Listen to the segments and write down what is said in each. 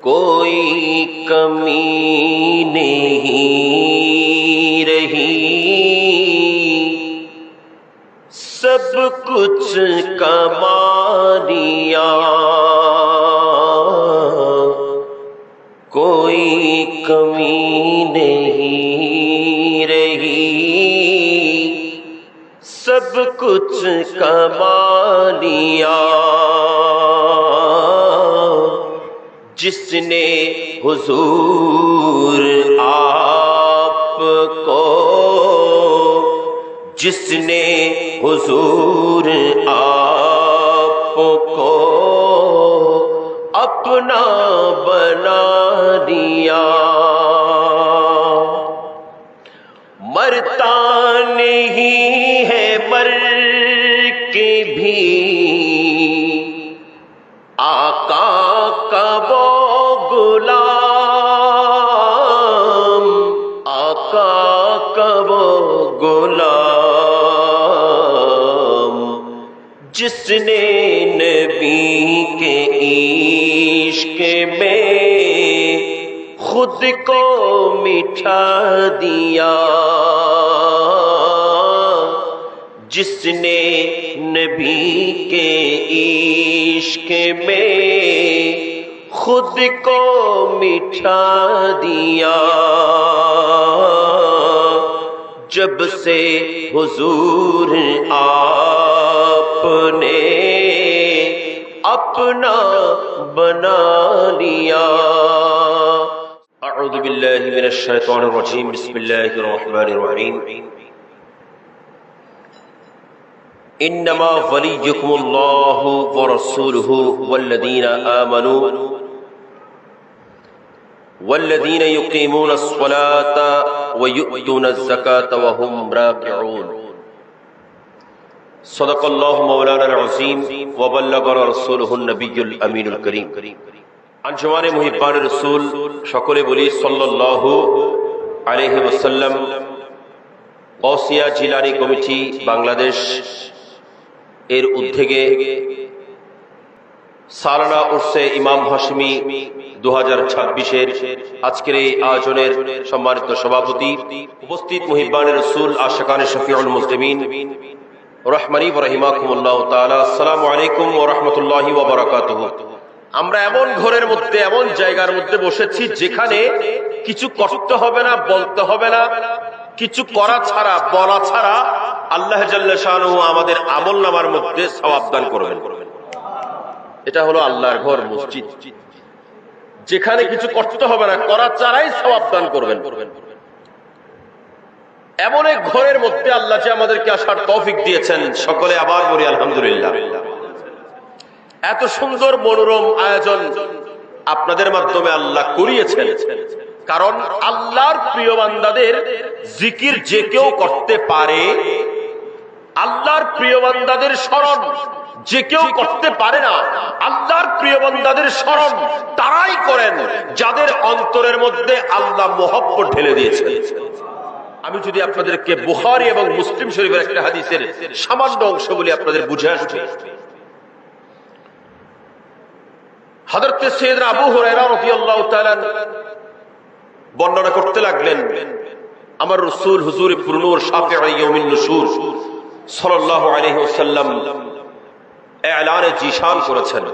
कोई कमी नहीं रही, सब कुछ कमा लिया। कोई कमी नहीं रही, सब कुछ कमा लिया। जिसने हुजूर आपको, जिसने हुजूर आपको अपना बना दिया। मरता नहीं है मर के भी आका का वो गुलाम, आका का वो गुलाम। जिसने नबी के इश्क में खुद को मिठा दिया। जिसने नबी के इश्क में खुद को मिठा दिया। जब से हुजूर आपने अपना बना लिया। अऊज़ु बिल्लाहि मिनश शैतानिर रजीम, बिस्मिल्लाहिर रहमानिर रहीम। इन्नमा वलियुकुमुल्लाहु व रसूलुहु वल्लज़ीना आमनू वल्लज़ीना युक़ीमूनस स्वलाता व यु'तूनज़ ज़काता व हुम राकिऊन। सदक़ल्लाहु मौलानाल अज़ीम व बल्लगना रसूलुहुन नबियुल अमीनुल करीम। अंजुमाने मुहिब्बान रसूल সকলে বলি সাল্লাল্লাহু আলাইহি ওয়াসাল্লাম। গৌসিয়া জিলানী কমিটি বাংলাদেশ এর উদ্যোগে সালানা উরসে ইমাম হাশমি 2026-এর আজকের এই আয়োজনের সম্মানিত সভাপতি, উপস্থিত মুহিব্বানে রাসূল আশিকানে শফিউল মুসলিমিন রহমানি ওয়া রাহিমাকুমুল্লাহু তাআলা, আসসালামু আলাইকুম ওয়া রাহমাতুল্লাহি ওয়া বারাকাতুহু। আমরা এমন ঘরের মধ্যে, এমন জায়গার মধ্যে বসেছি যেখানে কিছু করতে হবে না, বলতে হবে না, কিছু করা ছাড়া, বলা ছাড়া আল্লাহ জাল্লা শানুহু আমাদের আমলনামার মধ্যে সওয়াব দান করবেন। এটা হলো আল্লাহর ঘর, মসজিদ, যেখানে কিছু করতে হবে না, করা ছাড়াই সওয়াব দান করবেন। এমন এক ঘরের মধ্যে আল্লাহ যে আমাদেরকে আসার তৌফিক দিয়েছেন, সকলে আবার বলি আলহামদুলিল্লাহ। এত সুন্দর মনোরম আয়োজন আপনাদের মাধ্যমে আল্লাহ করিয়েছেন, কারণ আল্লাহর প্রিয় বান্দাদের জিকির যে কেউ করতে পারে, আল্লাহর প্রিয় বান্দাদের স্মরণ যে কেউ করতে পারে না। আল্লাহর প্রিয় বান্দাদের স্মরণ তারাই করেন যাদের অন্তরের মধ্যে আল্লাহ মহব্বত ঢেলে দিয়েছেন। আমি যদি আপনাদেরকে বুখারী এবং মুসলিম শরীফের একটা হাদিসের সামান্য অংশ বলি, আপনাদের বুঝে আসবে। হযরত সাইয়েদনা আবু হুরায়রা রাদিয়াল্লাহু তাআলা বর্ণনা করতে লাগলেন, আমার রাসূল হুজুর পুরনূর শাফিঈ ইয়াউমিন নুশুর সাল্লাল্লাহু আলাইহি ওয়াসাল্লাম এলানে জিশান করেছেন,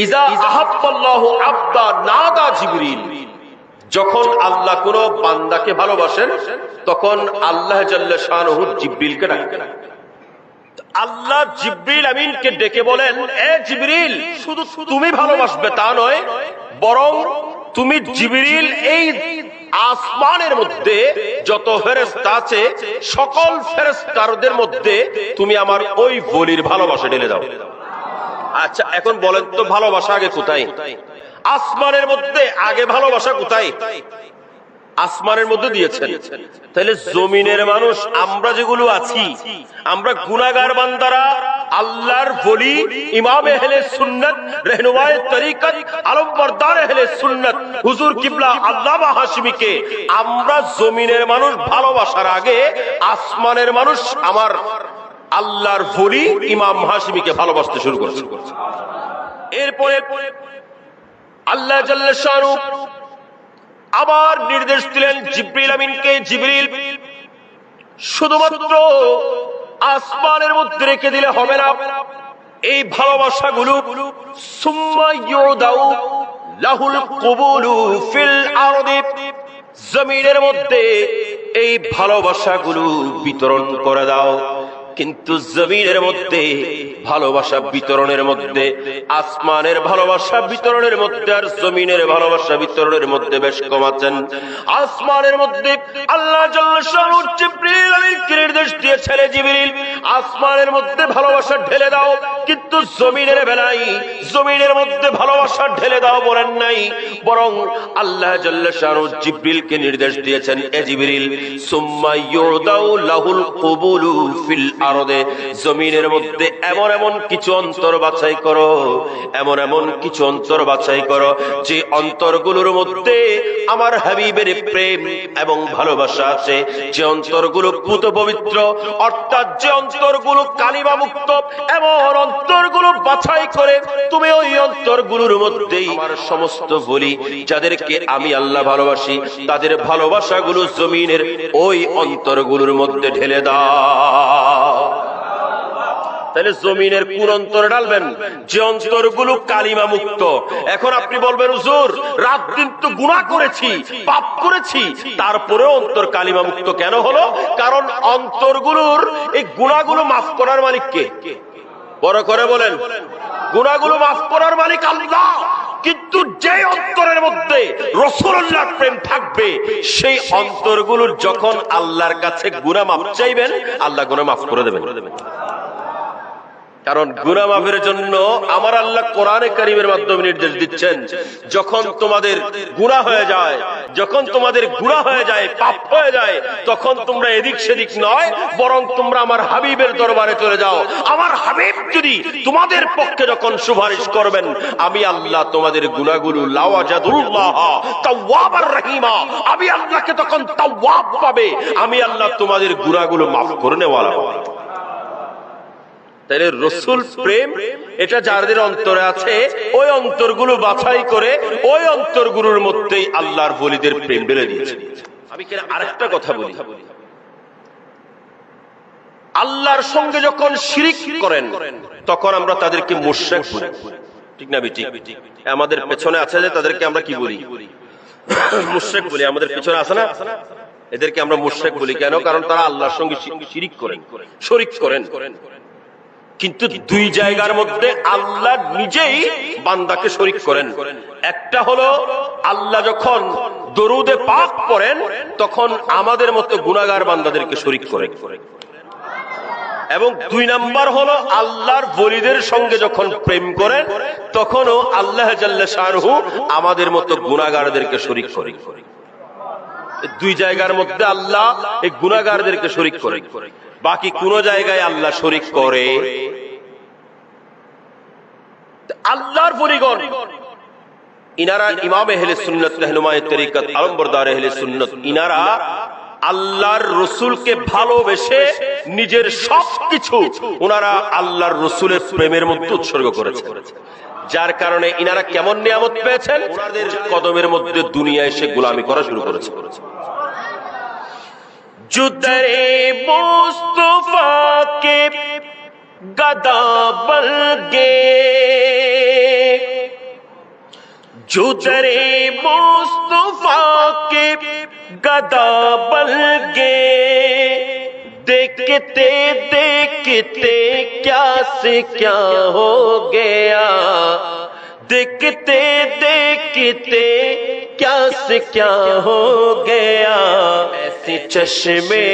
ইজা আহাব্বাল্লাহু আবদা নাদা জিবরিল। যখন আল্লাহ কোন বান্দাকে ভালোবাসেন তখন আল্লাহ জাল্লা শানুহু জিবরিলকে ডাকেন। আল্লাহ জিবরিল আমিনকে ডেকে বলেন, এ জিবরিল, শুধু তুমি ভালোবাসবে তা নয়, বরং তুমি জিবরিল এই আসমানের মধ্যে যত ফেরেশতা আছে সকল ফেরেশতাদের মধ্যে তুমি আমার ওই বলির ভালোবাসা ঢেলে দাও। আচ্ছা, এখন বলেন তো ভালোবাসা আগে কোথায়? আসমানের মধ্যে আগে ভালোবাসা কোথায়? আসমানের মধ্যে দিয়েছেন। তাহলে জমিনের মানুষ আমরা যেগুলো আছি, আমরা গুনাহগার বান্দারা, আল্লাহর ওলি, ইমাম আহলে সুন্নাত, रहनुमाए তরিকত, আলমবরদার আহলে সুন্নাত হুজুর কিবলা আল্লামা হাশিমিকে আমরা জমিনের মানুষ ভালোবাসার আগে আসমানের মানুষ আমার আল্লাহর ওলি ইমাম হাশিমিকে ভালোবাসতে শুরু করেছে। এরপরে আল্লাহ জাল্লা শানু আবার নির্দেশ দিলেন জিবরিল আমিনকে, জিবরিল শুধুমাত্র আসমানের মধ্যে রেখে দিলে হবে না, এই ভালোবাসাগুলো সুম্মা ইউদাউ লাহুল কুবুলু ফিল আরদি, জমিনের মধ্যে এই ভালোবাসাগুলো বিতরণ করে দাও। কিন্তু জমিনের মধ্যে ভালোবাসা বিতরণের মধ্যে, আসমানের ভালোবাসা বিতরণের মধ্যে আর জমিনের ভালোবাসা বিতরণের মধ্যে বেশ কম আছেন। আসমানের মধ্যে আল্লাহ জাল্লা শানুহু জিবরিল আমিনকে নির্দেশ দিয়েছেন, জিবরিল আসমানের মধ্যে ভালোবাসা ঢেলে দাও, কিন্তু জমিনের বেলায় জমিনের মধ্যে ভালোবাসা ঢেলে দাও বলেন নাই, বরং আল্লাহ জাল্লা শানুহু জিবরিলকে নির্দেশ দিয়েছেন, এ জিবরিল সুম্মা ইউদাউ লাহুল কুবুলু ফিল আরদে, জমিনের মধ্যে এমন এমন কিছু অন্তর বাছাই করো, এমন এমন কিছু অন্তর বাছাই করো যে অন্তরগুলোর মধ্যে আমার হাবিবের প্রেম এবং ভালোবাসা আছে, যে অন্তরগুলো পুত পবিত্র, অর্থাৎ যে অন্তরগুলো কালিমা মুক্ত, এমন অন্তরগুলো বাছাই করে তুমি ওই অন্তরগুলোর মধ্যেই আমার সমস্ত বলি যাদেরকে আমি আল্লাহ ভালোবাসি, তাদের ভালোবাসাগুলো জমিনের ওই অন্তরগুলোর মধ্যে ঢেলে দাও। তাহলে জমিনের কোন অন্তরে ডালবেন? যে অন্তরগুলো কালিমা মুক্ত। এখন আপনি বলবেন, হুজুর রাত দিন তো গুনাহ করেছি, পাপ করেছি, তারপরেও অন্তর কালিমা মুক্ত কেন হলো? কারণ অন্তরগুলোর এই গুনাহগুলো মাফ করার মালিক কে? বড় করে বলেন। গুনাহগুলো মাফ করার মালিক আল্লাহ। কিন্তু যে অন্তরের মধ্যে রাসূলুল্লাহর প্রেম থাকবে, সেই অন্তরগুলোর যখন আল্লাহর কাছে গুনাহ মাফ চাইবেন, আল্লাহ গুনাহ মাফ করে দেবেন। কারণ গুনাহ মাফের জন্য আমার আল্লাহ কোরআনে কারীমের মাধ্যমে নির্দেশ দিচ্ছেন, যখন তোমাদের গুনাহ হয়ে যায়, যখন তোমাদের গুনাহ হয়ে যায়, পাপ হয়ে যায়, তখন তোমরা এদিক সেদিক নয়, বরং তোমরা আমার হাবিবের দরবারে চলে যাও। আমার হাবিব যদি তোমাদের পক্ষে যখন সুপারিশ করবেন, আমি আল্লাহ তোমাদের গুনাহগুলো লাওয়াজাদুল্লাহ তাওয়াবার রহিমা, আমি আল্লাহকে তখন তাওয়াব পাবে, আমি আল্লাহ তোমাদের গুনাহগুলো মাফ করে নেওয়ালা পাবে। তাইলে রসুল প্রেম এটা যাদের অন্তরে আছে, ওই অন্তরগুলো বাছাই করে ওই অন্তরগুলোর মধ্যেই আল্লাহর ওলিদের প্রেম ঢেলে দিয়েছে। আমি আরেকটা কথা বলি, আল্লাহর সঙ্গে যখন শিরিক করেন তখন আমরা তাদেরকে মুশরিক বলি, ঠিক না বেটি? আমাদের পেছনে আছে যে তাদেরকে আমরা কি বলি? মুশরিক বলি। আমাদের পেছনে আছে না, এদেরকে আমরা মুশরিক বলি। কেন? কারণ তারা আল্লাহর সঙ্গে শিরিক করেন, শরীক করেন। কিন্তু দুই জায়গার মধ্যে আল্লাহ নিজেই বান্দাকে শরীক করেন। একটা হলো আল্লাহ যখন দরুদে পাক পড়েন তখন আমাদের মতো গুনাহগার বান্দাদেরকে শরীক করেন, এবং দুই নাম্বার হলো আল্লাহর ওলিদের সঙ্গে যখন প্রেম করেন তখনও আল্লাহ জাল্লা শানুহু আমাদের মতো গুনাহগারদেরকে শরীক করেন। দুই জায়গার মধ্যে আল্লাহ এই গুনাহগারদেরকে শরীক করেন, বাকি কোন জায়গায় আল্লাহ শরীক করে? আল্লাহর ওলিগণ ইনারা ইমাম আহলে সুন্নাত রাহনুমায়ে তরিকত আলমবরদার আহলে সুন্নাত, ইনারা আল্লাহর রসুলকে ভালোবেসে নিজের সবকিছু ওনারা আল্লাহর রসুলের প্রেমের মধ্যে উৎসর্গ করেছে, যার কারণে ইনারা কেমন নিয়ামত পেয়েছেন? ওনাদের কদমের মধ্যে দুনিয়া এসে গোলামি করা শুরু করেছে। जुदरे मुस्तफा के गदा बन गए, जुदरे मुस्तफा के गदा बन गए, देखते देखते क्या से क्या हो गया, देखते देखते क्या से क्या हो गया, ऐसे चश्मे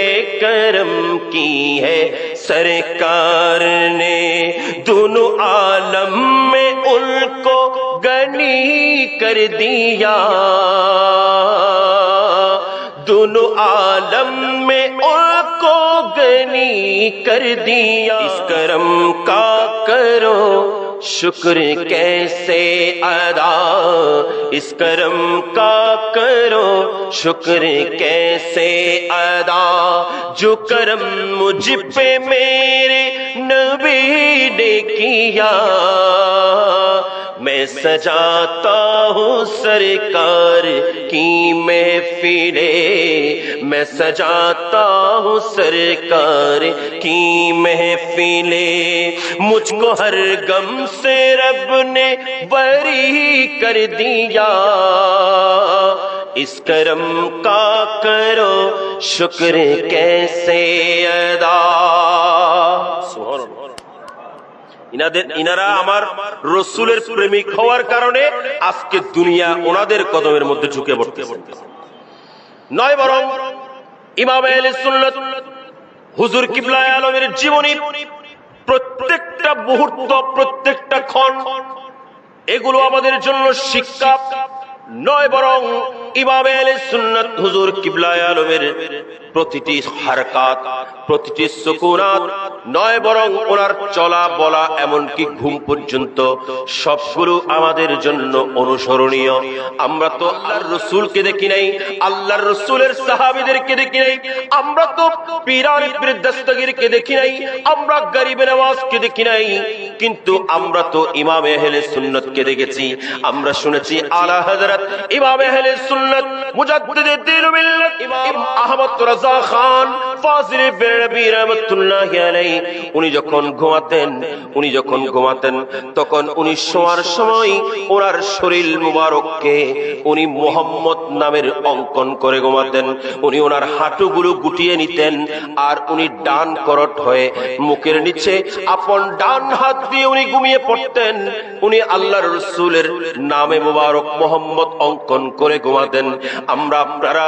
करम की है सरकार ने, दोनों आलम में उनको गनी कर दिया, दोनों आलम में उनको गनी कर दिया, इस करम का करो शुक्र कैसे अदा, इस करम का करो शुक्र कैसे अदा, जो करम मुझ पे मेरे नबी ने किया, मैं सजाता हूँ सरकार की महफिले, मैं सजाता हूँ सरकार की महफिले, मुझको हर गम से रब ने बरी कर दिया, इस करम का करो शुक्र कैसे अदा। ইনারা আমার রসুলের প্রেমিক হওয়ার কারণে আজকে দুনিয়া ওনাদের কদমের মধ্যে ঝুঁকে পড়তেছে, নয় বরং ইমাম আহলে সুন্নাত হুজুর কিবলা আলমের জীবনী প্রত্যেকটা মুহূর্ত, প্রত্যেকটা ক্ষণ এগুলো আমাদের জন্য শিক্ষা, নয় বরং ইমাম আহলে সুন্নাত হুজুর কিবলা আলমের প্রতিটি হারকাত, প্রতিটি সুকুনাত, নয় বরং ওনার চলা বলা এমনকি ঘুম পর্যন্ত সবগুলো আমাদের জন্য অনুসরণীয়। আমরা তো আল্লাহর রসুলকে দেখি নাই, আল্লাহর রসুলের সাহাবীদেরকে দেখি নাই, আমরা তো পীরান পীর দস্তগীরকে দেখি নাই, আমরা গরিবে নওয়াজকে দেখি নাই, কিন্তু আমরা তো ইমাম আহলে সুন্নাতকে দেখেছি। আমরা শুনেছি আলা হযরত ইমাম আহলে সুন্নাত মুজাদ্দিদে দ্বীন মিল্লাত ইমাম আহমদ রাজা খান ফাজিল বেরলভী রাহমাতুল্লাহি আলাইহি উনি যখন ঘুমাতেন তখন উনি শোয়ার সময় ওনার শরীর মুবারককে উনি মুহাম্মদ নামের অঙ্কন করে ঘুমাতেন। উনি ওনার হাঁটুগুলো গুটিয়ে নিতেন আর উনি ডান করট হয়ে মুখের নিচে আপন ডান হাত দিয়ে উনি ঘুমিয়ে পড়তেন। উনি আল্লাহর রাসূলের নামে মুবারক মুহাম্মদ অঙ্কন করে ঘুমাতেন। আমরা আপনারা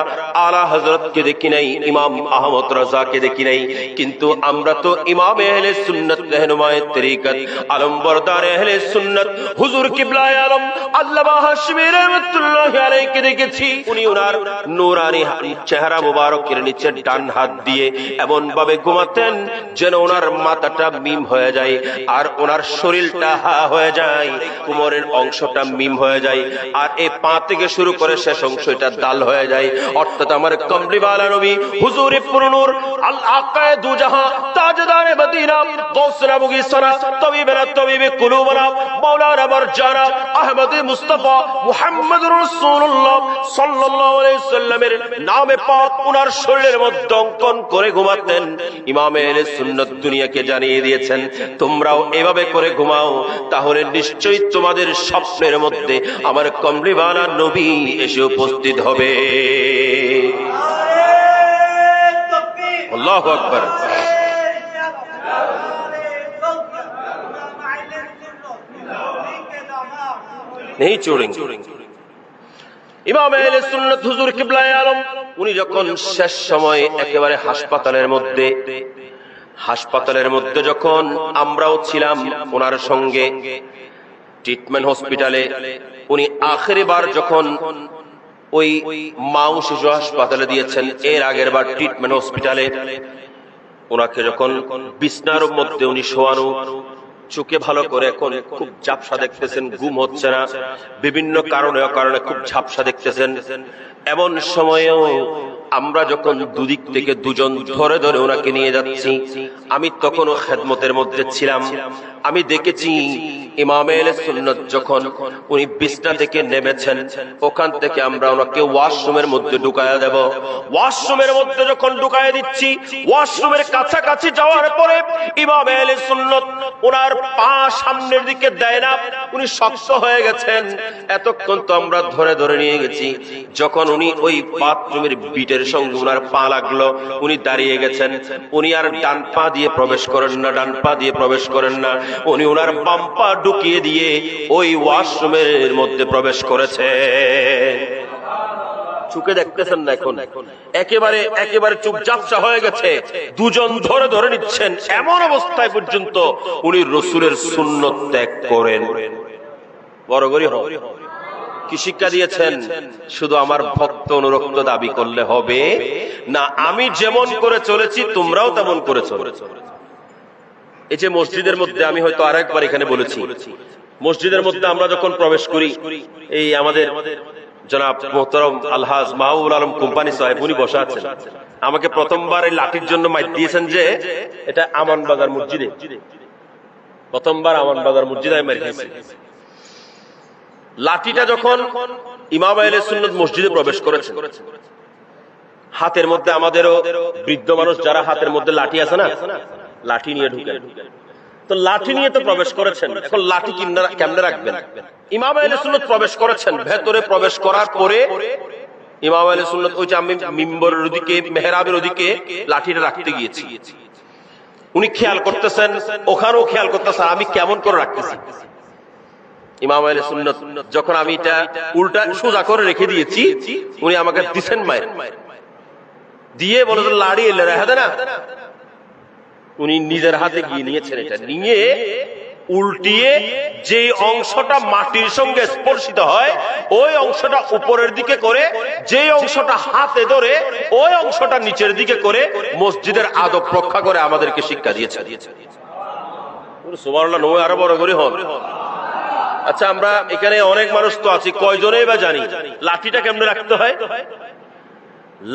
আলা হযরতকে দেখি নাই, ইমাম আহমদ রাজাকে দেখি নাই, কিন্তু আমরা তো ইমাম আহলে সুন্নাত रहनुमाए तरीकत आलमबरदार अहले सुन्नत हुजूर किबला आलम अल्लामा हाशमी रहमतुल्लाहि अलैहि के দেখেছি। উনি ওনার নূরানি চেহারা মুবারকের নিচে ডান হাত দিয়ে এমন ভাবে ঘুমাতেন যেন ওনার মাথাটা মিম হয়ে যায় আর ওনার শরীরটা হা হয়ে যায়, কোমরের অংশটা মিম হয়ে যায় আর এই পা থেকে শুরু করে শেষ অংশটা দাল হয়ে যায়। অর্থাৎ আমার কমলিওয়ালা নবী হুজুর পুরনুর আল আকায়ে দু জাহান তাজদারে মদিনা গৌসনা মুগিসরা তবিবেরা তবিবে কুলুবরা মাওলানা মারজানা আহমদ মুস্তাফা মুহাম্মদুর রাসূলুল্লাহ সাল্লাল্লাহু আলাইহি সাল্লামের নামে পাক ওনার শরীরের মধ্যে অঙ্কন করে ঘুমাতেন। ইমাম আহলে সুন্নাত দুনিয়াকে জানিয়ে দিয়েছেন তোমরাও এভাবে করে ঘুমাও, তাহলে নিশ্চয়ই তোমাদের স্বপ্নের মধ্যে আমার কমলিওয়ালা নবী এসে উপস্থিত হবে। আল্লাহু আকবার। नहीं छोड़ेंगे। ইমাম আহলে সুন্নাত হুজুর কিবলা আলম উনি যখন শেষ সময় একেবারে হাসপাতালের মধ্যে যখন আমরাও ছিলাম ওনার সঙ্গে ট্রিটমেন্ট হসপিটালে, উনি আখেরি বার যখন ওই মাও শিশু হাসপাতালে দিয়েছেন, এর আগের বার ট্রিটমেন্ট হসপিটালে ওনাকে যখন বিছনার মধ্যে উনি শোয়ানো, চোখে ভালো করে এখন খুব ঝাপসা দেখতেছেন, ঘুম হচ্ছে না, বিভিন্ন কারণে খুব ঝাপসা দেখতেছেন। এমন সময়েও আমরা যখন দুদিক থেকে দুজন ধরে ধরে ওনাকে নিয়ে যাচ্ছি, আমি তখনও খেদমতের মধ্যে ছিলাম। আমি দেখেছি ইমাম আহলে সুন্নাত যখন উনি বিছনা থেকে নেমেছেন, ওখান থেকে আমরা ওনাকে ওয়াশরুমের মধ্যে ঢুকায়া দেব। ওয়াশরুমের মধ্যে যখন ঢুকায়া দিচ্ছি, ওয়াশরুমের কাছাকাছি যাওয়ার পরে ইমাম আহলে সুন্নাত ওনার পা সামনের দিকে দেয় না, উনি শক্ত হয়ে গেছেন। এতক্ষণ তো আমরা ধরে ধরে নিয়ে গেছি, যখন উনি ওই বাথরুমের বিটের সঙ্গে উনার পা লাগলো, উনি দাঁড়িয়ে গেছেন। উনি আর ডান পা দিয়ে প্রবেশ করেন না, ডান পা দিয়ে প্রবেশ করেন না, উনি ওনার বাম পা ঢুকিয়ে দিয়ে ওই ওয়াশরুমের মধ্যে প্রবেশ করেছে। চোখে দেখতেছেন না, এখন একেবারে চোখ ঝাপসা হয়ে গেছে, দুজন ধরে ধরে নিচ্ছেন। এমন অবস্থায় পর্যন্ত উনি রসুলের সুন্নত ত্যাগ করেন। বড় গরি হন। কি শিক্ষা দিয়েছেন? শুধু আমার ভক্ত অনুরক্ত দাবি করলে হবে না, আমি যেমন করে চলেছি তোমরাও তেমন করে চলো। এই যে মসজিদের মধ্যে, আমি হয়তো আরেকবার এখানে বলেছি, মসজিদের মধ্যে আমরা যখন প্রবেশ করি, এই আমাদের জনাব মোহতারাম আলহাজ মাহবুবুল আলম কোম্পানি সাহেব উনি বসা আছেন। আমাকে প্রথমবার এই লাঠির জন্য মাইক দিয়েছেন যে এটা আমান বাজার মসজিদে, প্রথমবার আমান বাজার মসজিদে আমি মাইক দিয়েছি। লাঠিটা যখন ইমাম আহলে সুন্নাত মসজিদে প্রবেশ করেছে, হাতের মধ্যে আমাদেরও বৃদ্ধ মানুষ যারা হাতের মধ্যে লাঠি আছে না, লাঠি নিয়ে ঢুকেন। তো লাঠি নিয়ে তো প্রবেশ করেছেন, এখন লাঠি কেমনে রাখবেন? ইমাম আহলে সুন্নাত প্রবেশ করেছেন, ভেতরে প্রবেশ করার পরে ইমাম আহলে সুন্নাত ওই যে আমি মিম্বরের ওদিকে মেহরাবের ওদিকে লাঠিটা রাখতে গিয়েছি, উনি খেয়াল করতেছেন, ওখানেও খেয়াল করতেছেন আমি কেমন করে রাখতেছি। ইমাম আহলে সুন্নাত যখন আমি এটা উল্টা সোজা করে রেখে দিয়েছি, উনি আমাকে দিছেন মায়ের দিয়ে বলে লাড়ি এলে রেখে দেনা। উনি নিজের হাতে গিয়ে নিয়েছেন, এটা নিয়ে উল্টিয়ে যে অংশটা মাটির সঙ্গে স্পর্শিত হয় ওই অংশটা উপরের দিকে করে, যে অংশটা হাতে ধরে ওই অংশটা নিচের দিকে করে মসজিদের আদব রক্ষা করে আমাদেরকে শিক্ষা দিয়েছে। সুবহানাল্লাহ, নয় আরো বড় করে হন। আচ্ছা, আমরা এখানে অনেক মানুষ তো আছি, কয়জনেই বা জানি লাঠিটা কেমনে রাখতে হয়?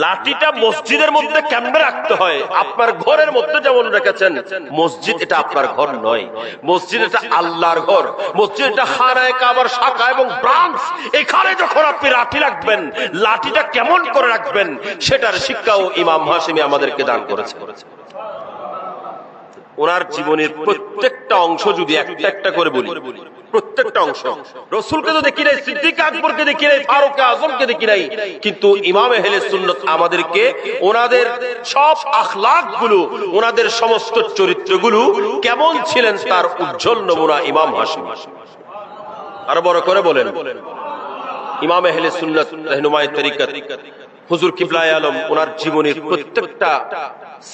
লাঠিটা মসজিদের মধ্যে কেমনে রাখতে হয়? আপনার ঘরের মধ্যে যেমন রেখেছেন, মসজিদ এটা আপনার ঘর নয়, মসজিদ এটা আল্লাহর ঘর। মসজিদ এটা খানায়ে কাবার শাখা এবং ব্রাঞ্চ। এখানে যখন আপনি লাঠি রাখবেন, লাঠিটা কেমন করে রাখবেন সেটার শিক্ষাও ইমাম হাশিমি আমাদেরকে দান করেছে। ওনার জীবনের প্রত্যেকটা অংশ যদি একটা একটা করে বলি, প্রত্যেকটা অংশ, রসুলকে তো দেখি নাই, সিদ্দিক আকবরকে দেখি নাই, ফারুক আজমকে দেখি নাই, কিন্তু ইমাম আহলে সুন্নাত আমাদেরকে ওনাদের সব আখলাক গুলো, ওনাদের সমস্ত চরিত্রগুলো কেমন ছিলেন তার উজ্জ্বল নমুনা ইমাম হাশিমি। আরো বড় করে বলেন, ইমাম আহলে সুন্নাত রাহনুমায়ে তরিকত হুজুর কিবলায়ে আলম ওনার জীবনের প্রত্যেকটা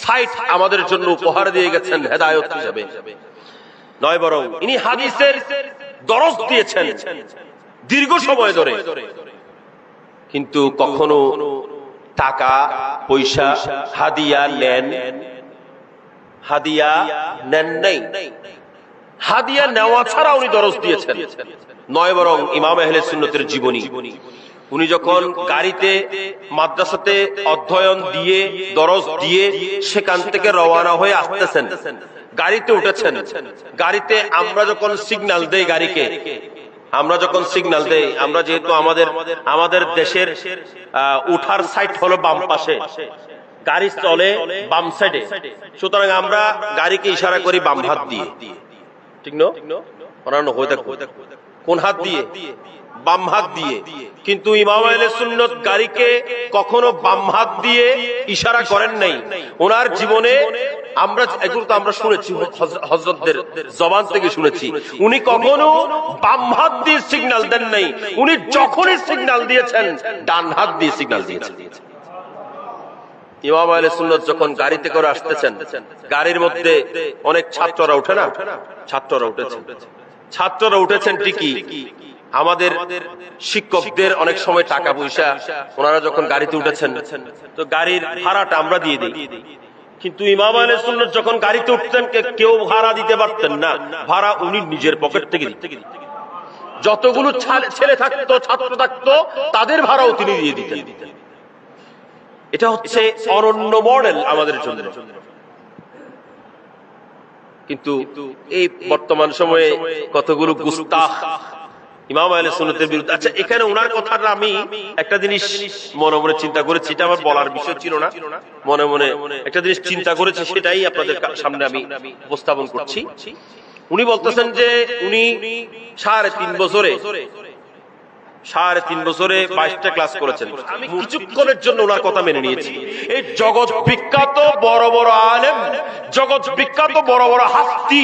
সাইট আমাদের জন্য উপহার দিয়ে গেছেন হেদায়েত হিসেবে। নয় বরং ইনি হাদিসের দরস দিয়েছেন দীর্ঘ সময় ধরে, কিন্তু কখনো টাকা পয়সা হাদিয়া নেন নাই, হাদিয়া নেওয়া ছাড়া উনি দরস দিয়েছেন। নয় বরং ইমাম আহলে সুন্নতের জীবনী, উনি যখন গাড়িতে মাদ্রাসাতে অধ্যয়ন দিয়ে দরস দিয়ে সেখান থেকে রওনা হয়ে আসতেছেন, গাড়িতে উঠেছেন, গাড়িতে আমরা যখন সিগন্যাল দেই, গাড়িকে আমরা যখন সিগন্যাল দেই, আমরা যেহেতু আমাদের দেশের উঠার সাইড হলো বাম পাশে, গাড়ি চলে বাম সাইডে, সুতরাং আমরা গাড়িকে ইশারা করি বাম হাত দিয়ে, ঠিক না? কোন হাত দিয়ে? বাম হাত দিয়ে। কিন্তু ইমাম আহলে সুন্নাত গাড়িকে কখনো বাম হাত দিয়ে ইশারা করেন নাই। ওনার জীবনে আমরা এগুলো তো আমরা শুনেছি, হযরতদের জবান থেকে শুনেছি, উনি কখনো বাম হাত দিয়ে সিগন্যাল দেন নাই। উনি যখনই সিগন্যাল দিয়েছেন ডান হাত দিয়ে সিগন্যাল দিয়েছেন। ইমাম আহলে সুন্নাত যখন গাড়িতে করে আসতেছেন, গাড়ির মধ্যে অনেক ছাত্ররা ওঠে না, ছাত্ররা উঠেছেন ঠিকই, আমাদের শিক্ষকদের অনেক সময় টাকা পয়সা, ওনারা যখন গাড়িতে উঠেছেন তো গাড়ির ভাড়াটা আমরা দিয়ে দিই, কিন্তু ইমাম আহলে সুন্নাত যখন গাড়িতে উঠতেন কেউ ভাড়া দিতে পারতেন না, ভাড়া উনি নিজের পকেট থেকে দিতেন। যতগুলো ছেলে থাকতো, ছাত্র থাকতো, তাদের ভাড়াও তিনি দিয়ে দিতেন। এটা হচ্ছে অনন্য মডেল আমাদের জন্য। কিন্তু এই বর্তমান সময়ে কতগুলো গুস্তাখ ইমাম আহলে সুন্নাতের বিরুদ্ধে। আচ্ছা, এখানে ওনার কথাটা আমি একটা জিনিস মনে মনে চিন্তা করেছি, এটা আমার বলার বিষয় ছিল না, মনে মনে একটা জিনিস চিন্তা করেছি, সেটাই আপনাদের সামনে আমি উপস্থাপন করছি। উনি বলতেছেন যে উনি 3.5 বছরে 22টা ক্লাস করেছেন। আমি কিছুক্ষণের জন্য ওনার কথা মেনে নিয়েছি। এই জগৎ বিখ্যাত বড় বড় আলেম, জগৎ বিখ্যাত বড় বড় হাস্তি,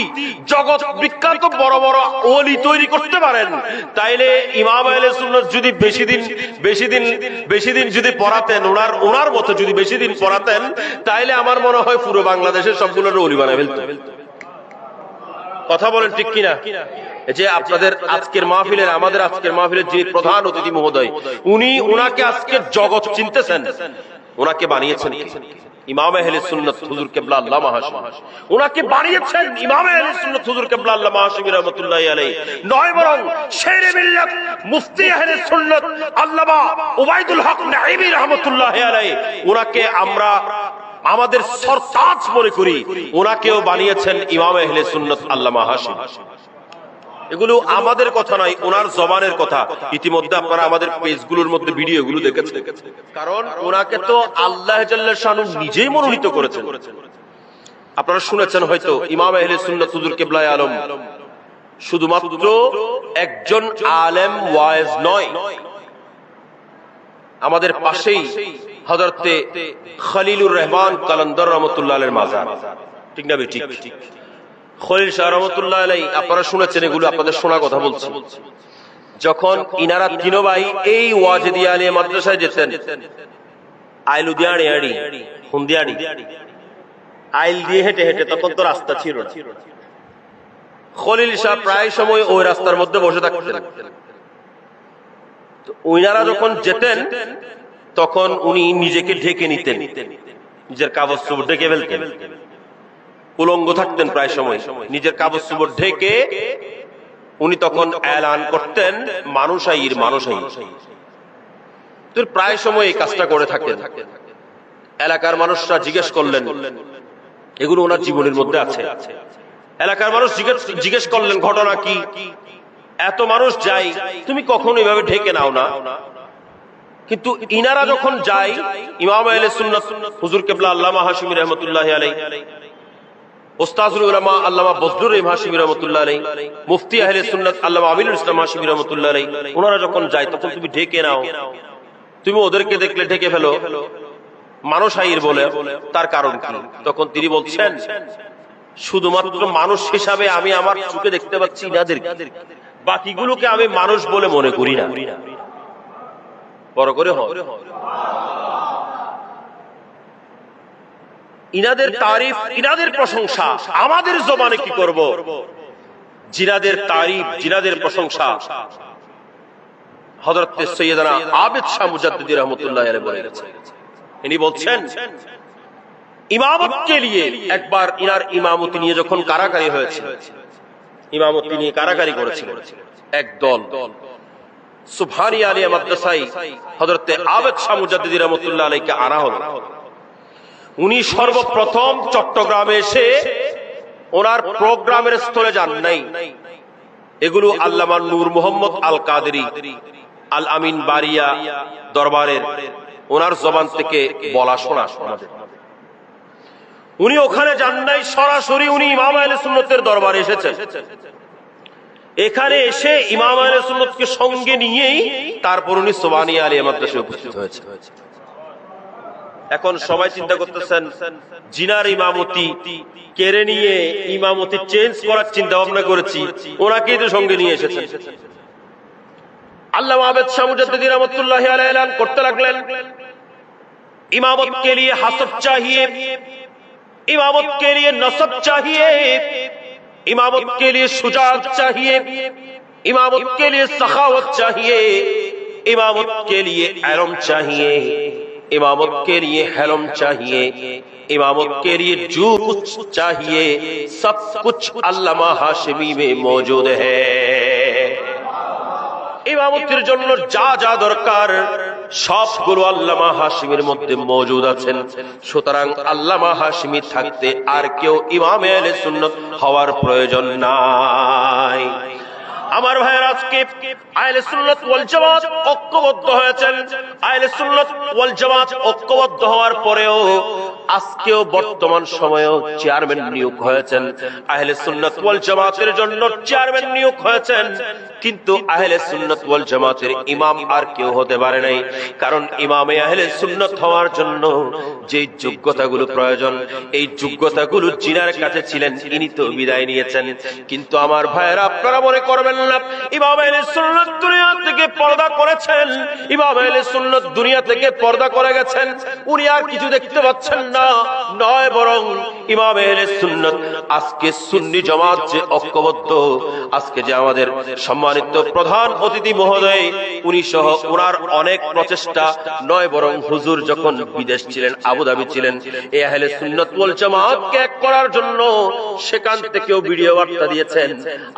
জগৎ বিখ্যাত বড় বড় ওলি তৈরি করতে পারেন, তাইলে ইমাম আহলে সুন্নাত যদি বেশি দিন যদি পড়াতেন, ওনার মতো যদি বেশি দিন পড়াতেন, তাইলে আমার মনে হয় পুরো বাংলাদেশের সবগুলোর ওলি বানায় ফেলতেন। কথা বলেন ঠিক কিনা? যে আপনাদের আজকের মাহফিলের, আমাদের আজকের মাহফিলের যে প্রধান অতিথি মহোদয়, ওনাকে আজকে জগৎ চিনতেছেন, ওনাকে বানিয়েছেন ইমাম আহলে সুন্নাত হুজুর কিবলা আল্লামা হাশিমি। ওনাকে বানিয়েছেন ইমাম আহলে সুন্নাত হুজুর কিবলা আল্লামা হাশিমি রাহমাতুল্লাহি আলাইহি। নয় বরং শেরে মিল্লাত মুফতি আহলে সুন্নাত আল্লামা উবাইদুল হক নাইমি রাহমাতুল্লাহি আলাইহি, ওনাকে আমরা আমাদের সরতাজ মনে করি, ওনাকেও বানিয়েছেন ইমাম আহলে সুন্নাত আল্লামা হাশিমি। এগুলো আমাদের কথা নয়, ওনার জবানের কথা। ইতিমধ্যে আপনারা আমাদের পেজগুলোর মধ্যে ভিডিওগুলো দেখেছেন, কারণ ওনাকে তো আল্লাহ জাল্লা শানু নিজেই মনোনীত করেছেন। আপনারা শুনেছেন হয়তো, ইমাম আহলে সুন্নাত হুজুর কিবলায়ে আলম শুধুমাত্র একজন আলেম ওয়াইজ নয়, আমাদের পাশেই হযরতে খলিলুর রহমান কালান্দার রহমাতুল্লাহ আলাইহির মাজার, ঠিক না? ঠিক। খলিল শাহ রহমাতুল্লাহ আলাইহি, আপনারা শুনেছেন, এগুলো আপনাদের শোনা কথা বলছি। যখন ইনারা তিন ভাই এই ওয়াজিদিয়া আলিয়া মাদ্রাসায় যেতেন, আইলুদিয়াড়ি আড়ি হুন্দিয়াড়ি আইল দিয়ে হেঁটে হেঁটে, তখন তো রাস্তা ছিল না। খলিল শাহ প্রায় সময় ওই রাস্তার মধ্যে বসে থাকতেন। ওনারা যখন যেতেন তখন উনি নিজেকে ঢেকে নিতেন, নিজের কাগজ চোপড় ঢেকে ফেলতেন, উলঙ্গ থাকতেন প্রায় সময়, নিজের কাগজ চোপড় ঢেকে উনি তখন এলান করতেন মানুষাইর মানুষাইর। তো প্রায় সময় এই কাজটা করে থাকেন। এলাকার মানুষরা জিজ্ঞেস করলেন, এগুলো ওনার জীবনের মধ্যে আছে। এলাকার মানুষ জিজ্ঞেস করলেন ঘটনা কি, এত মানুষ যায়, তুমি কখনো এভাবে ঢেকে নাও না? কিন্তু ইনারা যখন যায়, ইমাম আহলে সুন্নাত হুজুর কিবলা আল্লামা হাশিমি রহমাতুল্লাহি আলাইহি, উস্তাজুল উলামা আল্লামা বজলুর রহিম হাশিমি রহমাতুল্লাহ আলাইহি, মুফতি আহলে সুন্নাত আল্লামা আমিনুল ইসলাম হাশিমি রহমাতুল্লাহ আলাইহি, ওনারা যখন যায় তখন তুমি ঢেকে নাও, তুমি ওদেরকে দেখলে ঢেকে ফেলো মানুষাইর বলে, তার কারণ কি? তখন তিনি বলছেন, শুধুমাত্র মানুষ হিসাবে আমি আমার চোখে দেখতে পাচ্ছি ইনাদের, বাকিগুলোকে আমি মানুষ বলে মনে করি না। বড় করে হয় ইনাদের তারিফ, ইনাদের প্রশংসা আমাদের জবানে কি করব? জিনাদের তারিফ, জিনাদের প্রশংসা হযরত সৈয়দনা আবেদ শাহ মুজাদ্দিদি রাহমাতুল্লাহি আলাইহি বলে গেছেন। ইনি বলছেন, ইমামতকে নিয়ে একবার ইনার ইমামতি নিয়ে যখন কারাকারি হয়েছে, ইমামতি নিয়ে কারাকারি করেছিলেন এক দল, সুবহানিয়া আলিয়া মাদ্রাসায় হযরত আবেদ শাহ মুজাদ্দিদি রাহমাতুল্লাহি আলাইহিকে আনা হলো। উনি সর্বপ্রথম চট্টগ্রামে এসে ওনার প্রোগ্রামের স্থলে যান নাই। এগুলো আল্লামা নূর মোহাম্মদ আল কাদেরী আল আমিন বারিয়া দরবারের ওনার জবান থেকে বলা শোনা আমাদের। উনি ওখানে যান নাই, সরাসরি উনি ইমাম আহলে সুন্নাতের দরবারে এসেছেন। এখানে এসে ইমাম আহলে সুন্নাতকে সঙ্গে নিয়েই তারপর উনি সুবহানিয়া আলিয়া মাদ্রাসায় উপস্থিত হয়েছে। এখন সবাই চিন্তা করতেছেন, জিনার ইমামতি কেড়ে নিয়ে ইমামতি চেঞ্জ করার চিন্তা ভাবনা করেছি, ওনাকেই তো সঙ্গে নিয়ে এসেছেন। আল্লামা আবেদ শাহ মুজাদ্দিদি রাহমাতুল্লাহি আলাইহি এলান করতে লাগলেন, इमामत के लिए हसब चाहिए, इमामत के लिए नसब चाहिए, इमामत के लिए शुजाअत चाहिए, इमामत के लिए सखावत चाहिए, इमामत के लिए इल्म चाहिए, इमामत के लिए हलम चाहिए, इमामत के लिए जो कुछ चाहिए सब कुछ अल्लामा हाशिमी में मौजूद है। ইমামতির জন্য যা যা দরকার সবগুলো আল্লামা হাশিমির মধ্যে মজুদ আছেন। সুতরাং আল্লামা হাশিমি থাকতে আর কেউ ইমামে আহলে সুন্নাত হওয়ার প্রয়োজন নাই। আমার ভাইয়ের, আজকে আহলে সুন্নাত ওয়াল জামাত ঐক্যবদ্ধ হয়েছেন। আহলে সুন্নাত ওয়াল জামাত ঐক্যবদ্ধ হওয়ার পরেও আজকেও বর্তমান সময়েও চেয়ারম্যান নিয়োগ হয়েছেন, আহলে সুন্নাত ওয়াল জামাতের জন্য চেয়ারম্যান নিয়োগ হয়েছেন। কিন্তু আহলে সুন্নাত ওয়াল জামাতের ইমাম আর কেউ হতে পারে নাই, কারণ ইমামে আহলে সুন্নাত হওয়ার জন্য যে যোগ্যতাগুলো প্রয়োজন, এই যোগ্যতাগুলো জিনার কাছে ছিলেন, ইনি তো বিদায় নিয়েছেন। কিন্তু আমার ভাইয়েরা, আপনারা মনে করবেন না ইমাম আহলে সুন্নাত দুনিয়া থেকে পর্দা করেছেন, ইমাম আহলে সুন্নাত দুনিয়া থেকে পর্দা করে গেছেন, উনি আর কিছু দেখতে পাচ্ছেন না। নয়, বরং ইমাম আহলে সুন্নাত আজকে সুন্নি জামাত যে ঐক্যবদ্ধ, আজকে যে আমাদের সম্মানিত প্রধান অতিথি মহোদয়, উনি সহ ওনার অনেক প্রচেষ্টা, নয় বরং হুজুর যখন বিদেশ ছিলেন, আবুধাবি ছিলেন, এই আহলে সুন্নাত ওয়াল জামাতকে এক করার জন্য সেখান থেকেও ভিডিও বার্তা দিয়েছেন।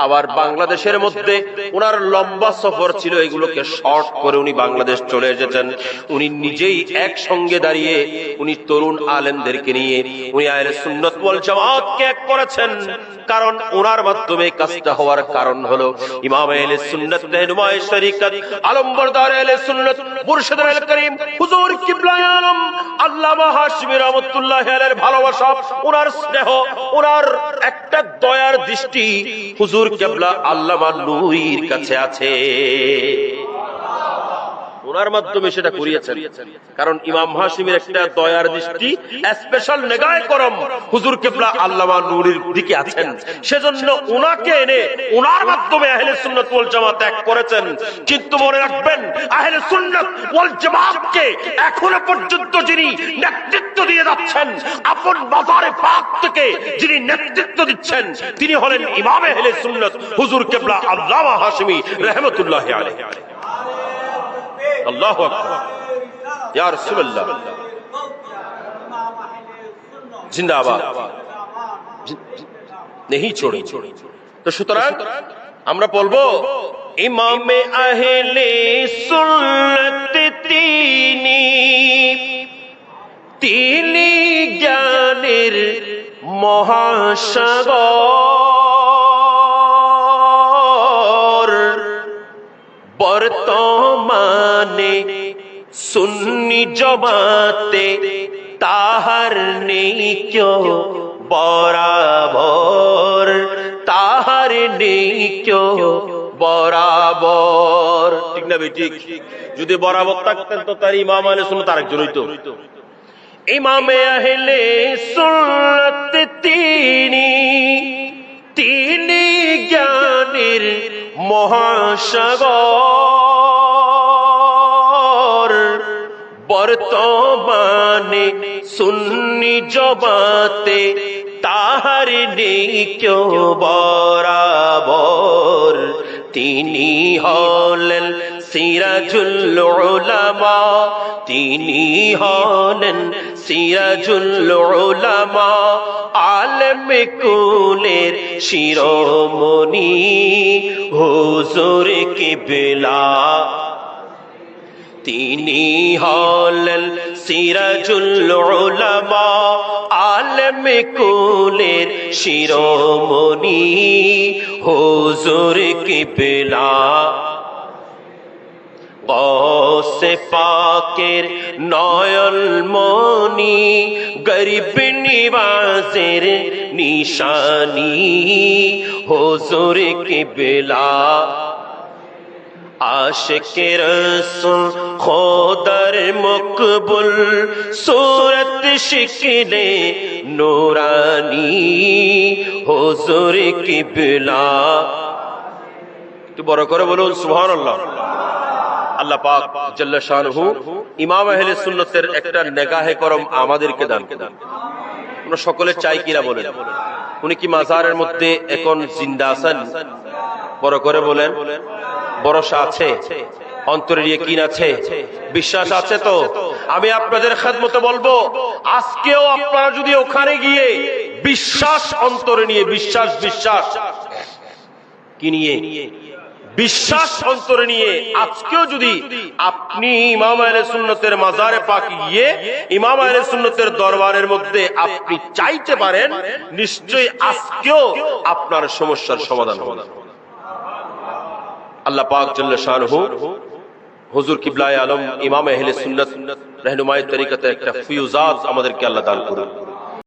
আবার বাংলাদেশের মধ্যে ওনার লম্বা সফর ছিল, এগুলোকে শর্ট শখ করে উনি বাংলাদেশ চলে এসেছেন। উনি নিজেই একসঙ্গে দাঁড়িয়ে উনি তরুণ আলেমদেরকে নিয়ে উনি আহলে সুন্নাত ওয়াল জামাতকে এক করেছেন। কারণ ওনার মাধ্যমে কাজটা হওয়ার কারণ হলো ইমাম আহলে সুন্নাত রাহনুমায়ে শরীয়ত আলমবরদার আহলে সুন্নাত মুর্শিদ আল করিম হুজুর কিবলা আলম আল্লামা হাশিমি রহমাতুল্লাহি আলাইহির ভালোবাসা, ওনার স্নেহ, ওনার একটা দয়ার দৃষ্টি হুজুর কিবলা আল্লামা নূরীর কাছে আছে। ওনার মাধ্যমে সেটা করিয়েছেন। কারণ ইমাম হাশিমের একটা দয়ার দৃষ্টি, স্পেশাল নেগায়ে করম হুজুর কিবলা আল্লামা নূরীর দিকে আছেন। সেজন্য ওনাকে এনে ওনার মাধ্যমে আহলে সুন্নাত ওয়াল জামাত এক করেছেন। কিন্তু মনে রাখবেন, আহলে সুন্নাত ওয়াল জামাতকে এখনো পর্যন্ত যিনি নেতৃত্ব দিয়ে যাচ্ছেন, আপন মাজারে পাক থেকে যিনি নেতৃত্ব দিচ্ছেন, তিনি হলেন ইমাম আহলে সুন্নাত হুজুর কিবলা আল্লামা হাশিমি রাহমাতুল্লাহি আলাইহি। अल्लाहु अकबर, या रसूलुल्लाह, जिंदाबाद, नहीं छोड़े। तो সুতরাং আমরা বলবো ইমামে আহলে সুন্নাত তিনি জ্ঞানের মহাসাগর, বর্তমানে সুন্নি জমাতে তাহার নেই কেউ বরাবর, তাহার নেই কেউ বরাবর। ঠিক না ঠিক? যদি বরাবর থাকতেন তো তার ইমাম আহলে সুন্নাত আরেকজন হইতো। ইমামে আহলে সুন্নাত তিনি জ্ঞানের মহাসাগর, বর্তমানে সুন্নি জমাতে তাহার নেই কেউ বরাবর। তিনি হলেন সিরাজুল উলামা, তিনি হলেন সিরাজুল উলামা, আলেম কুলের শিরোমণি হুজুর কিবলা। তিনি হলেন সিরাজুল উলামা, আলেম কুলের শিরোমণি হুজুর কিবলা। গৌসে পাকের নয়ন মনি, গরিব নিবাজের নিশানি হুজুর কিবলা। আশিকে রাসূল খোদার মকবুল, सूरत शिकले नूरानी हुजूर किबला। तो बড় করে বলুন সুবহানাল্লাহ। আল্লাহ পাক জাল্লা শানহু ইমাম আহলে সুন্নাতের একটা নেগাহে করম আমাদেরকে দান করেন। আমরা সকলে চাই কিনা বলেন? উনি কি মাজারের মধ্যে এখন জিন্দা আছেন? বড় করে বলেন। ভরসা আছে? অন্তরে ইয়াকিন আছে? বিশ্বাস আছে? তো আমি আপনাদের খেদমতে বলবো, আজকেও আপনারা যদি ওখানে গিয়ে বিশ্বাস অন্তরে নিয়ে, বিশ্বাস কি নিয়ে? বিশ্বাস অন্তরে নিয়ে আজকেও যদি আপনি ইমাম আহলে সুন্নাতের মাজারে পাকে গিয়ে ইমাম আহলে সুন্নাতের দরবারের মধ্যে আপনি চাইতে পারেন, নিশ্চয়ই আজকেও আপনার সমস্যার সমাধান হবে। আল্লাহ পাক জাল্লা শানহু হুজুর কিবলা আলম ইমাম আহলে সুন্নাত রাহনুমায়ে তরিকতের একটা ফিউজাত আমাদেরকে আল্লাহ দান করুন।